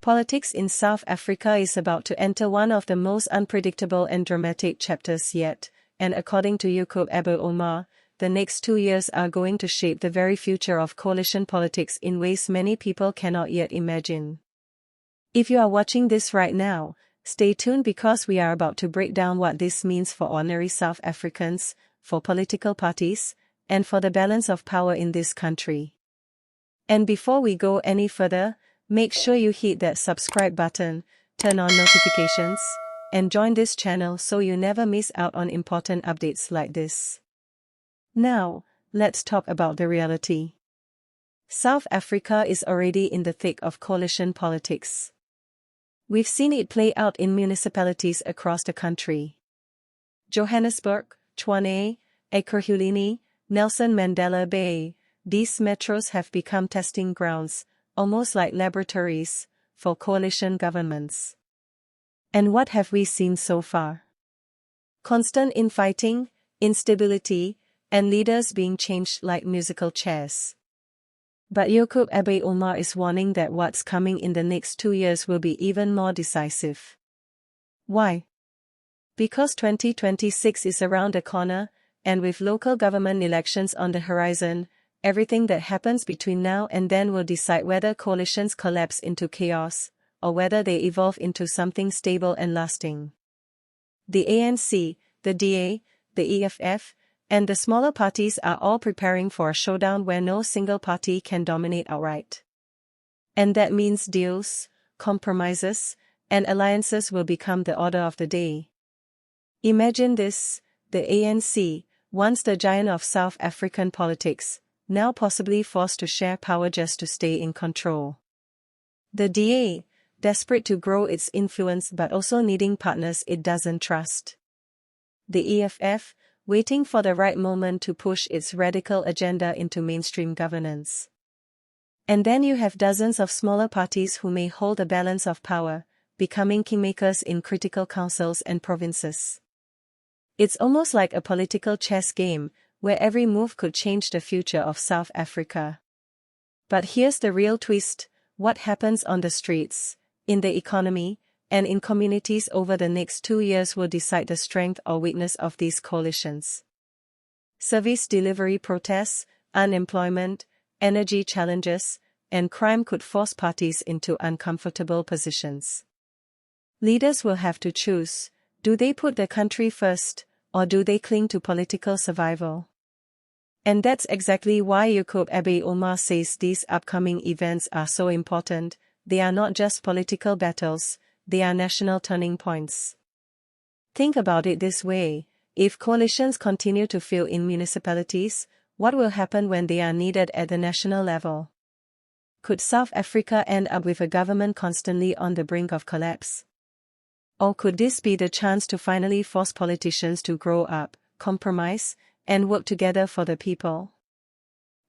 Politics in South Africa is about to enter one of the most unpredictable and dramatic chapters yet, and according to Yacoob Omar, the next 2 years are going to shape the very future of coalition politics in ways many people cannot yet imagine. If you are watching this right now, stay tuned because we are about to break down what this means for ordinary South Africans, for political parties, and for the balance of power in this country. And before we go any further, make sure you hit that subscribe button, turn on notifications, and join this channel so you never miss out on important updates like this. Now, let's talk about the reality. South Africa is already in the thick of coalition politics. We've seen it play out in municipalities across the country. Johannesburg, Tshwane, Ekurhuleni, Nelson Mandela Bay, these metros have become testing grounds, almost like laboratories, for coalition governments. And what have we seen so far? Constant infighting, instability, and leaders being changed like musical chairs. But Yacoob Omar is warning that what's coming in the next 2 years will be even more decisive. Why? Because 2026 is around the corner, and with local government elections on the horizon, everything that happens between now and then will decide whether coalitions collapse into chaos, or whether they evolve into something stable and lasting. The ANC, the DA, the EFF, and the smaller parties are all preparing for a showdown where no single party can dominate outright. And that means deals, compromises, and alliances will become the order of the day. Imagine this: the ANC, once the giant of South African politics, now possibly forced to share power just to stay in control. The DA, desperate to grow its influence but also needing partners it doesn't trust. The EFF, waiting for the right moment to push its radical agenda into mainstream governance. And then you have dozens of smaller parties who may hold the balance of power, becoming kingmakers in critical councils and provinces. It's almost like a political chess game, where every move could change the future of South Africa. But here's the real twist: what happens on the streets, in the economy, and in communities over the next 2 years will decide the strength or weakness of these coalitions. Service delivery protests, unemployment, energy challenges, and crime could force parties into uncomfortable positions. Leaders will have to choose: do they put the country first, or do they cling to political survival? And that's exactly why Yacoob Omar says these upcoming events are so important. They are not just political battles, they are national turning points. Think about it this way: if coalitions continue to fail in municipalities, what will happen when they are needed at the national level? Could South Africa end up with a government constantly on the brink of collapse? Or could this be the chance to finally force politicians to grow up, compromise, and work together for the people?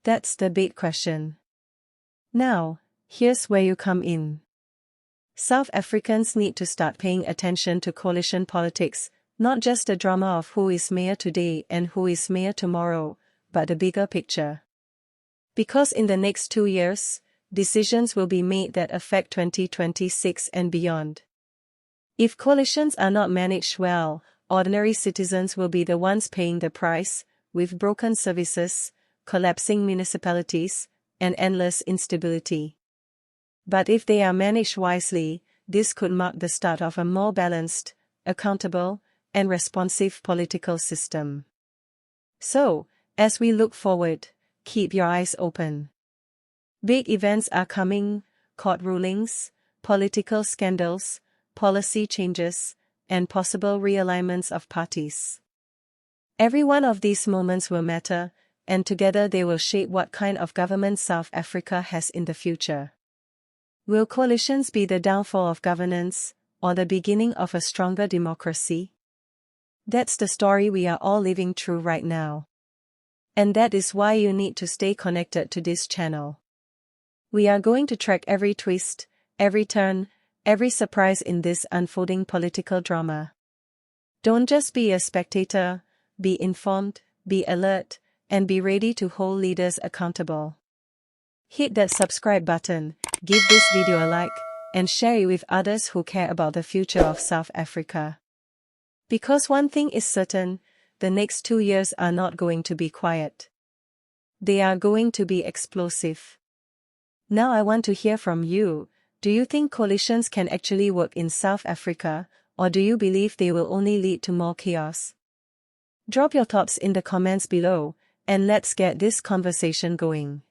That's the big question. Now, here's where you come in. South Africans need to start paying attention to coalition politics, not just the drama of who is mayor today and who is mayor tomorrow, but the bigger picture. Because in the next 2 years, decisions will be made that affect 2026 and beyond. If coalitions are not managed well, ordinary citizens will be the ones paying the price, with broken services, collapsing municipalities, and endless instability. But if they are managed wisely, this could mark the start of a more balanced, accountable, and responsive political system. So, as we look forward, keep your eyes open. Big events are coming: court rulings, political scandals, policy changes, and possible realignments of parties. Every one of these moments will matter, and together they will shape what kind of government South Africa has in the future. Will coalitions be the downfall of governance, or the beginning of a stronger democracy? That's the story we are all living through right now. And that is why you need to stay connected to this channel. We are going to track every twist, every turn, every surprise in this unfolding political drama. Don't just be a spectator, be informed, be alert, and be ready to hold leaders accountable. Hit that subscribe button, give this video a like, and share it with others who care about the future of South Africa. Because one thing is certain, the next 2 years are not going to be quiet. They are going to be explosive. Now I want to hear from you. Do you think coalitions can actually work in South Africa, or do you believe they will only lead to more chaos? Drop your thoughts in the comments below, and let's get this conversation going.